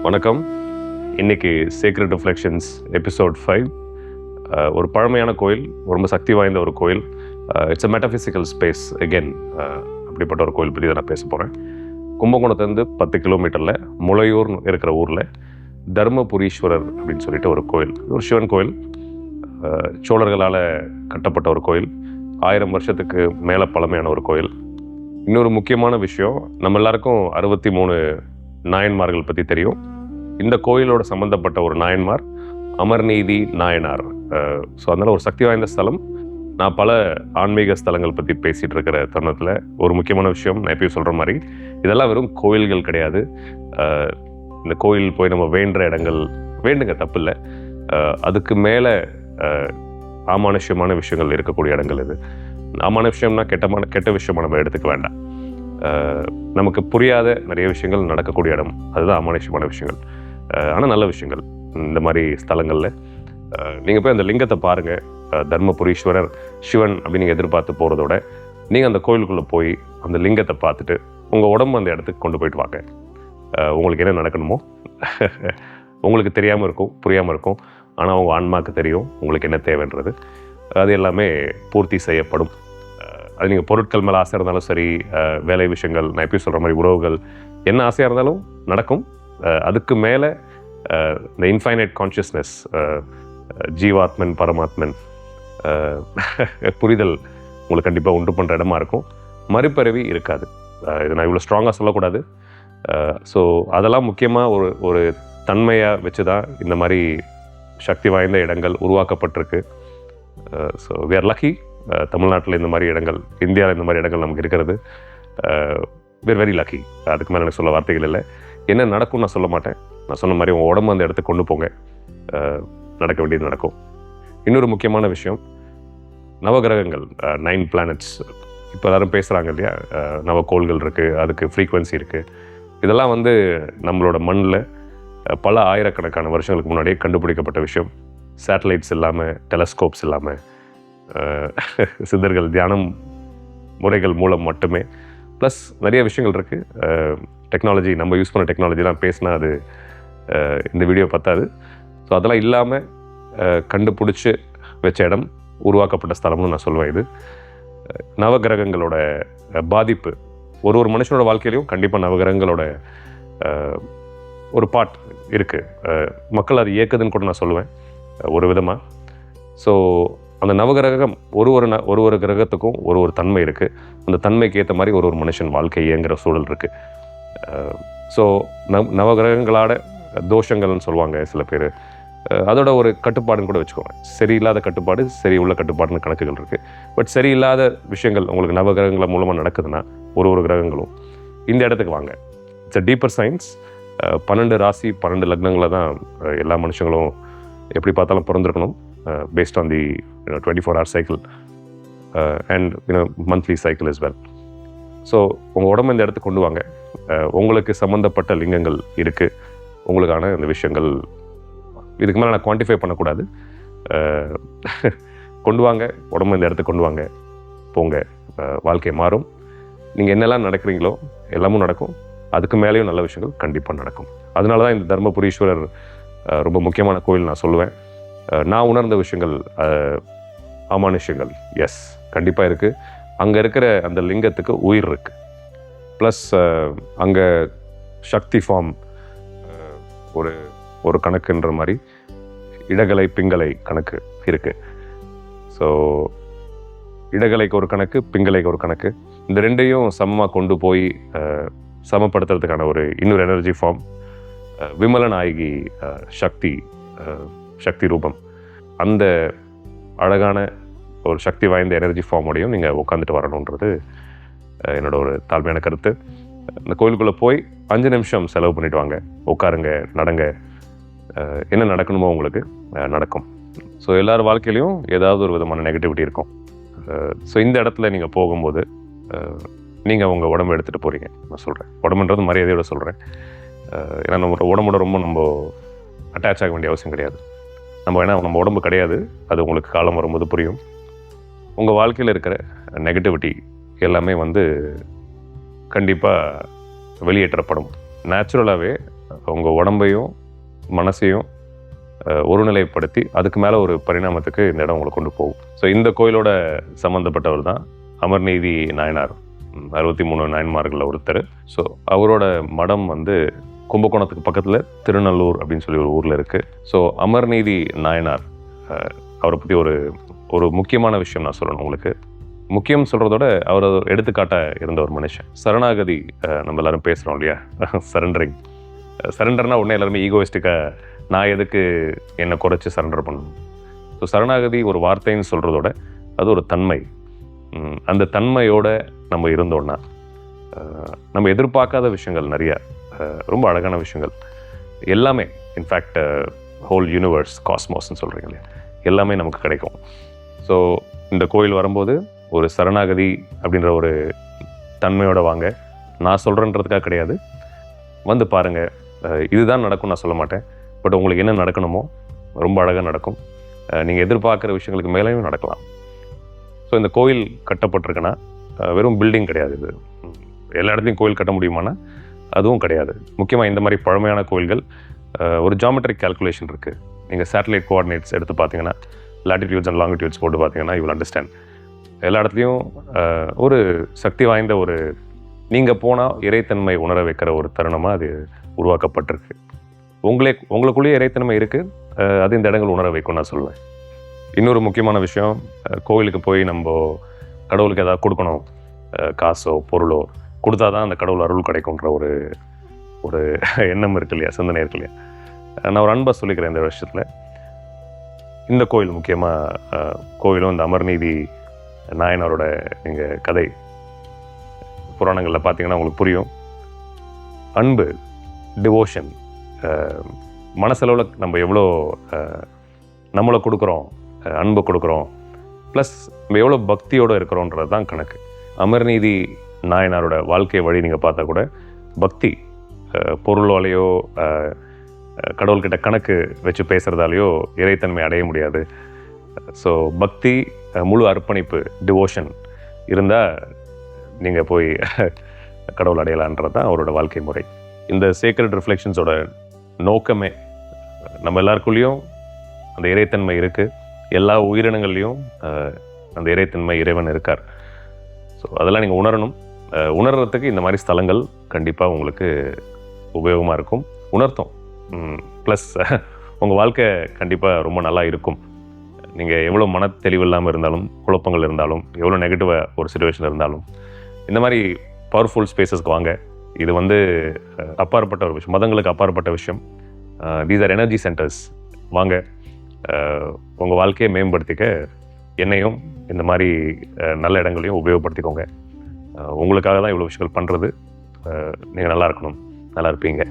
வணக்கம். இன்னைக்கு secret reflections episode 5. ஒரு பழமையான கோயில், ரொம்ப சக்தி வாய்ந்த ஒரு கோயில். It's a metaphysical space again. அப்படிப்பட்ட ஒரு கோயில் பற்றி தான் நான் பேச போகிறேன். கும்பகோணத்துலேருந்து 10 கிலோமீட்டரில் முளையூர் இருக்கிற ஊரில் தர்மபுரீஸ்வரர் அப்படின்னு சொல்லிட்டு ஒரு கோயில், ஒரு சிவன் கோயில். சோழர்களால் கட்டப்பட்ட ஒரு கோயில், 1000 வருஷத்துக்கு மேலே பழமையான ஒரு கோயில். இன்னொரு முக்கியமான விஷயம், நம்ம எல்லாருக்கும் 63 நாயன்மார்கள் பற்றி தெரியும். இந்த கோயிலோட சம்மந்தப்பட்ட ஒரு நாயன்மார் அமர்நீதி நாயனார். ஸோ அதனால் ஒரு சக்தி வாய்ந்த ஸ்தலம். நான் பல ஆன்மீக ஸ்தலங்கள் பற்றி பேசிகிட்டு இருக்கிற தருணத்தில் ஒரு முக்கியமான விஷயம், நான் எப்பயும் சொல்கிற மாதிரி, இதெல்லாம் வெறும் கோயில்கள் கிடையாது. இந்த கோயில் போய் நம்ம வேண்டுற இடங்கள், வேண்டுங்க தப்பு இல்லை, அதுக்கு மேலே அமானுஷ்யமான விஷயங்கள் இருக்கக்கூடிய இடங்கள் இது. அமானுஷ்யம்னா கெட்ட விஷயமா நம்ம எடுத்துக்க வேண்டாம். நமக்கு புரியாத நிறைய விஷயங்கள் நடக்கக்கூடிய இடம், அதுதான் அமானுஷ்யமான விஷயங்கள். ஆனால் நல்ல விஷயங்கள் இந்த மாதிரி ஸ்தலங்களில் நீங்கள் போய் அந்த லிங்கத்தை பாருங்கள். தர்மபுரீஸ்வரர் சிவன் அப்படின்னு நீங்கள் எதிர்பார்த்து போகிறதோட, நீங்கள் அந்த கோயிலுக்குள்ளே போய் அந்த லிங்கத்தை பார்த்துட்டு உங்கள் உடம்பு அந்த இடத்துக்கு கொண்டு போயிட்டு வாங்க. உங்களுக்கு என்ன நடக்கணுமோ உங்களுக்கு தெரியாமல் இருக்கும், புரியாமல் இருக்கும், ஆனால் உங்கள் ஆன்மாவுக்கு தெரியும் உங்களுக்கு என்ன தேவைன்றது. அது எல்லாமே பூர்த்தி செய்யப்படும். அது நீங்கள் பொருட்கள் மேலே ஆசையாக இருந்தாலும் சரி, வேலை விஷயங்கள், நான் எப்பயும் சொல்கிற மாதிரி உறவுகள், என்ன ஆசையாக இருந்தாலும் நடக்கும். அதுக்கு மேலே இந்த இன்ஃபைனைட் கான்ஷியஸ்னஸ், ஜீவாத்மன் பரமாத்மன் புரிதல் உங்களுக்கு கண்டிப்பாக உண்டு பண்ணுற இடமா இருக்கும். மறுபிறவி இருக்காது. இது நான் இவ்வளோ ஸ்ட்ராங்காக சொல்லக்கூடாது. ஸோ அதெல்லாம் முக்கியமாக ஒரு தன்மையாக வச்சு தான் இந்த மாதிரி சக்தி வாய்ந்த இடங்கள் உருவாக்கப்பட்டிருக்கு. So we are lucky. தமிழ்நாட்டில் இந்த மாதிரி இடங்கள், இந்தியாவில் இந்த மாதிரி இடங்கள் நமக்கு இருக்கிறது. We are very lucky. அதுக்கு மேலே எனக்கு சொல்ல வார்த்தைகள் இல்லை. என்ன நடக்கும்னு நான் சொல்ல மாட்டேன். நான் சொன்ன மாதிரி உங்கள் உடம்பு அந்த இடத்துக்கு கொண்டு போங்க, நடக்க வேண்டியது நடக்கும். இன்னொரு முக்கியமான விஷயம், நவகிரகங்கள், 9 பிளானட்ஸ். இப்போ எல்லாரும் பேசுகிறாங்க இல்லையா, நவக்கோள்கள் இருக்குது, அதுக்கு ஃப்ரீக்வன்சி இருக்குது. இதெல்லாம் நம்மளோட மண்ணில் பல ஆயிரக்கணக்கான வருஷங்களுக்கு முன்னாடியே கண்டுபிடிக்கப்பட்ட விஷயம். சேட்டலைட்ஸ் இல்லாமல், டெலஸ்கோப்ஸ் இல்லாமல், சித்தர்கள் தியானம் முறைகள் மூலம் மட்டுமே. ப்ளஸ் நிறைய விஷயங்கள் இருக்குது. டெக்னாலஜி, நம்ம யூஸ் பண்ண டெக்னாலஜிலாம் பேசினா அது இந்த வீடியோ பத்தாது. ஸோ அதெல்லாம் இல்லாமல் கண்டுபிடிச்சி வச்ச இடம், உருவாக்கப்பட்ட ஸ்தலம்னு நான் சொல்லுவேன். இது நவகிரகங்களோட பாதிப்பு ஒரு மனுஷனோட வாழ்க்கையிலையும் கண்டிப்பாக நவகிரகங்களோட ஒரு பார்ட் இருக்குது. மக்கள் அது இயக்குதுன்னு கூட நான் சொல்லுவேன் ஒரு விதமாக. ஸோ அந்த நவகிரகம் ஒரு கிரகத்துக்கும் ஒரு தன்மை இருக்குது. அந்த தன்மைக்கு ஏற்ற மாதிரி ஒரு மனுஷன் வாழ்க்கை இயங்குகிற சூழல் இருக்குது. ஸோ நவகிரகங்களோட தோஷங்கள்னு சொல்லுவாங்க சில பேர். அதோட ஒரு கட்டுப்பாடுன்னு கூட வச்சுக்கோங்க. சரியில்லாத கட்டுப்பாடு, சரி உள்ள கட்டுப்பாடுன்னு கணக்குகள் இருக்குது. பட் சரியில்லாத விஷயங்கள் உங்களுக்கு நவகிரகங்கள் மூலமாக நடக்குதுன்னா, ஒரு கிரகங்களும் இந்த இடத்துக்கு வாங்க. It's a deeper science. 12 ராசி 12 லக்னங்களில் தான் எல்லா மனுஷங்களும் எப்படி பார்த்தாலும் பிறந்திருக்கணும். based on the 24 hour cycle and monthly cycle as well. So உங்கள் உடம்பு இந்த இடத்துக்கு கொண்டு வாங்க. உங்களுக்கு சம்மந்தப்பட்ட லிங்கங்கள் இருக்குது, உங்களுக்கான இந்த விஷயங்கள். இதுக்கு மேலே நான் குவான்டிஃபை பண்ணக்கூடாது. கொண்டு வாங்க, உடம்பு இந்த இடத்துக்கு கொண்டு வாங்க, போங்க. வாழ்க்கை மாறும். நீங்கள் என்னெல்லாம் நடக்கிறீங்களோ எல்லாமும் நடக்கும். அதுக்கு மேலேயும் நல்ல விஷயங்கள் கண்டிப்பாக நடக்கும். அதனால தான் இந்த தர்மபுரீஸ்வரர் ரொம்ப முக்கியமான கோயில் நான் சொல்லுவேன். நான் உணர்ந்த விஷயங்கள், அமானுஷ்யங்கள் எஸ் கண்டிப்பாக இருக்குது. அங்கே இருக்கிற அந்த லிங்கத்துக்கு உயிர் இருக்குது. ப்ளஸ் அங்கே சக்தி ஃபார்ம் ஒரு கணக்குன்ற மாதிரி இடகலை பிங்கலை கணக்கு இருக்குது. ஸோ இடகலைக்கு ஒரு கணக்கு, பிங்கலைக்கு ஒரு கணக்கு. இந்த ரெண்டையும் சமமாக கொண்டு போய் சமப்படுத்துறதுக்கான இன்னொரு எனர்ஜி ஃபார்ம் விமலநாயகி சக்தி ரூபம். அந்த அழகான ஒரு சக்தி வாய்ந்த எனர்ஜி ஃபார்மோடையும் நீங்கள் உட்காந்துட்டு வரணுன்றது என்னோட ஒரு தாழ்மையான கருத்து. இந்த கோயிலுக்குள்ளே போய் 5 நிமிஷம் செலவு பண்ணிவிட்டு வாங்க. உட்காருங்க, நடங்க. என்ன நடக்கணுமோ உங்களுக்கு நடக்கும். ஸோ எல்லார் வாழ்க்கையிலையும் ஏதாவது ஒரு விதமான நெகட்டிவிட்டி இருக்கும். ஸோ இந்த இடத்துல நீங்கள் போகும்போது நீங்கள் உங்கள் உடம்பு எடுத்துகிட்டு போகிறீங்க. நான் சொல்கிறேன், உடம்புன்றது மரியாதையோட சொல்கிறேன். ஏன்னா நம்ம உடம்போட ரொம்ப நம்ம அட்டாச் ஆக வேண்டிய அவசியம் கிடையாது. நம்ம உடம்பு கிடையாது. அது உங்களுக்கு காலம் வரும்போது புரியும். உங்கள் வாழ்க்கையில் இருக்கிற நெகட்டிவிட்டி எல்லாமே கண்டிப்பாக வெளியேற்றப்படும். நேச்சுரலாகவே உங்கள் உடம்பையும் மனசையும் ஒருநிலைப்படுத்தி அதுக்கு மேலே ஒரு பரிணாமத்துக்கு இந்த இடம் உங்களை கொண்டு போகும். ஸோ இந்த கோயிலோட சம்மந்தப்பட்டவர் தான் அமர்நீதி நாயனார், 63 நாயன்மார்களில் ஒருத்தர். ஸோ அவரோட மடம் வந்து கும்பகோணத்துக்கு பக்கத்தில் திருநல்லூர் அப்படின்னு சொல்லி ஒரு ஊரில் இருக்குது. ஸோ அமர்நீதி நாயனார் அவரை பற்றி ஒரு முக்கியமான விஷயம் நான் சொல்லணும் உங்களுக்கு. முக்கியம் சொல்கிறதோட அவர் எடுத்துக்காட்டாக இருந்த ஒரு மனுஷன். சரணாகதி நம்ம எல்லாரும் பேசுகிறோம் இல்லையா, சரண்டர்னால் உடனே எல்லாருமே ஈகோயிஸ்டிக்காக நான் எதுக்கு என்னை குறைச்சி சரண்டர் பண்ணணும். ஸோ சரணாகதி ஒரு வார்த்தைன்னு சொல்கிறதோட அது ஒரு தன்மை. அந்த தன்மையோடு நம்ம இருந்தோன்னா நம்ம எதிர்பார்க்காத விஷயங்கள் நிறையா, ரொம்ப அழகான விஷயங்கள் எல்லாமே, இன்ஃபேக்ட் ஹோல் யூனிவர்ஸ், காஸ்மோஸ்ன்னு சொல்கிறீங்க இல்லையா, எல்லாமே நமக்கு கிடைக்கும். ஸோ இந்த கோயில் வரும்போது ஒரு சரணாகதி அப்படின்ற ஒரு தன்மையோடு வாங்க. நான் சொல்கிறேன்றதுக்காக கிடையாது, வந்து பாருங்கள். இதுதான் நடக்கும் நான் சொல்ல மாட்டேன், பட் உங்களுக்கு என்ன நடக்கணுமோ ரொம்ப அழகாக நடக்கும். நீங்கள் எதிர்பார்க்குற விஷயங்களுக்கு மேலேயும் நடக்கலாம். ஸோ இந்த கோயில் கட்டப்பட்டிருக்குன்னா வெறும் பில்டிங் கிடையாது. இது எல்லா இடத்துலையும் கோயில் கட்ட முடியுமானா அதுவும் கிடையாது. முக்கியமாக இந்த மாதிரி பழமையான கோயில்கள் ஒரு ஜாமெட்ரிக் கால்குலேஷன் இருக்குது. நீங்கள் சேட்டலைட் கோஆர்டினேட்ஸ் எடுத்து பார்த்தீங்கன்னா, லாட்டிடியூட்ஸ் அண்ட் லாங்கிடியூட்ஸ் போட்டு பார்த்தீங்கன்னா யூ வில் அண்டர்ஸ்டாண்ட். எல்லா இடத்துலையும் ஒரு சக்தி வாய்ந்த ஒரு நீங்கள் போனால் இறைத்தன்மை உணர வைக்கிற ஒரு தருணமாக அது உருவாக்கப்பட்டிருக்கு. உங்களுக்குள்ளேயே இறைத்தன்மை இருக்குது, அது இந்த இடங்கள் உணர வைக்கும் நான் சொல்லுவேன். இன்னொரு முக்கியமான விஷயம், கோவிலுக்கு போய் நம்ம கடவுளுக்கு ஏதாவது கொடுக்கணும், காசோ பொருளோ கொடுத்தா தான் அந்த கடவுள் அருள் கிடைக்கும்ன்ற ஒரு எண்ணம் இருக்கு இல்லையா, சிந்தனை இருக்கு இல்லையா. நான் ஒரு அன்பை சொல்லிக்கிறேன் இந்த விஷயத்தில். இந்த கோயில் முக்கியமாக கோவிலும் இந்த அமர்நீதி நாயனாரோட நீங்கள் கதை புராணங்களில் பார்த்தீங்கன்னா உங்களுக்கு புரியும். அன்பு, டிவோஷன், மனசளவில் நம்ம எவ்வளோ நம்மளை கொடுக்குறோம், அன்பு கொடுக்குறோம், ப்ளஸ் நம்ம எவ்வளோ பக்தியோடு இருக்கிறோன்றது தான் கணக்கு. அமர்நீதி நாயனாரோட வாழ்க்கை வழி நீங்கள் பார்த்தா கூட பக்தி, பொருளாலேயோ கடவுள்கிட்ட கணக்கு வச்சு பேசுகிறதாலேயோ இறைத்தன்மை அடைய முடியாது. ஸோ பக்தி, முழு அர்ப்பணிப்பு, டிவோஷன் இருந்தால் நீங்கள் போய் கடவுள் அடையலான்றது தான் அவரோட வாழ்க்கை முறை. இந்த சேக்ரெட் ரிஃப்ளெக்ஷன்ஸோட நோக்கமே நம்ம எல்லாருக்குள்ளேயும் அந்த இறைத்தன்மை இருக்குது, எல்லா உயிரினங்கள்லேயும் அந்த இறைத்தன்மை இறைவன் இருக்கார். ஸோ அதெல்லாம் நீங்கள் உணரணும். உணர்றதுக்கு இந்த மாதிரி ஸ்தலங்கள் கண்டிப்பாக உங்களுக்கு உபயோகமாக இருக்கும், உணர்த்தும். ப்ளஸ் உங்கள் வாழ்க்கை கண்டிப்பாக ரொம்ப நல்லா இருக்கும். நீங்கள் எவ்வளோ தெளிவு இல்லாமல் இருந்தாலும், குழப்பங்கள் இருந்தாலும், எவ்வளோ நெகட்டிவாக ஒரு சிச்சுவேஷன் இருந்தாலும், இந்த மாதிரி பவர்ஃபுல் ஸ்பேஸஸ்க்கு வாங்க. இது அப்பாற்பட்ட ஒரு விஷயம், மதங்களுக்கு அப்பாற்பட்ட விஷயம். These are energy centres. வாங்க, உங்கள் வாழ்க்கையை மேம்படுத்திக்க என்னையும் இந்த மாதிரி நல்ல இடங்களையும் உபயோகப்படுத்திக்கோங்க. உங்களுக்காக தான் இவ்வளோ விஷயங்கள் பண்ணுறது. நீங்கள் நல்லா இருக்கணும், நல்லா இருப்பீங்க.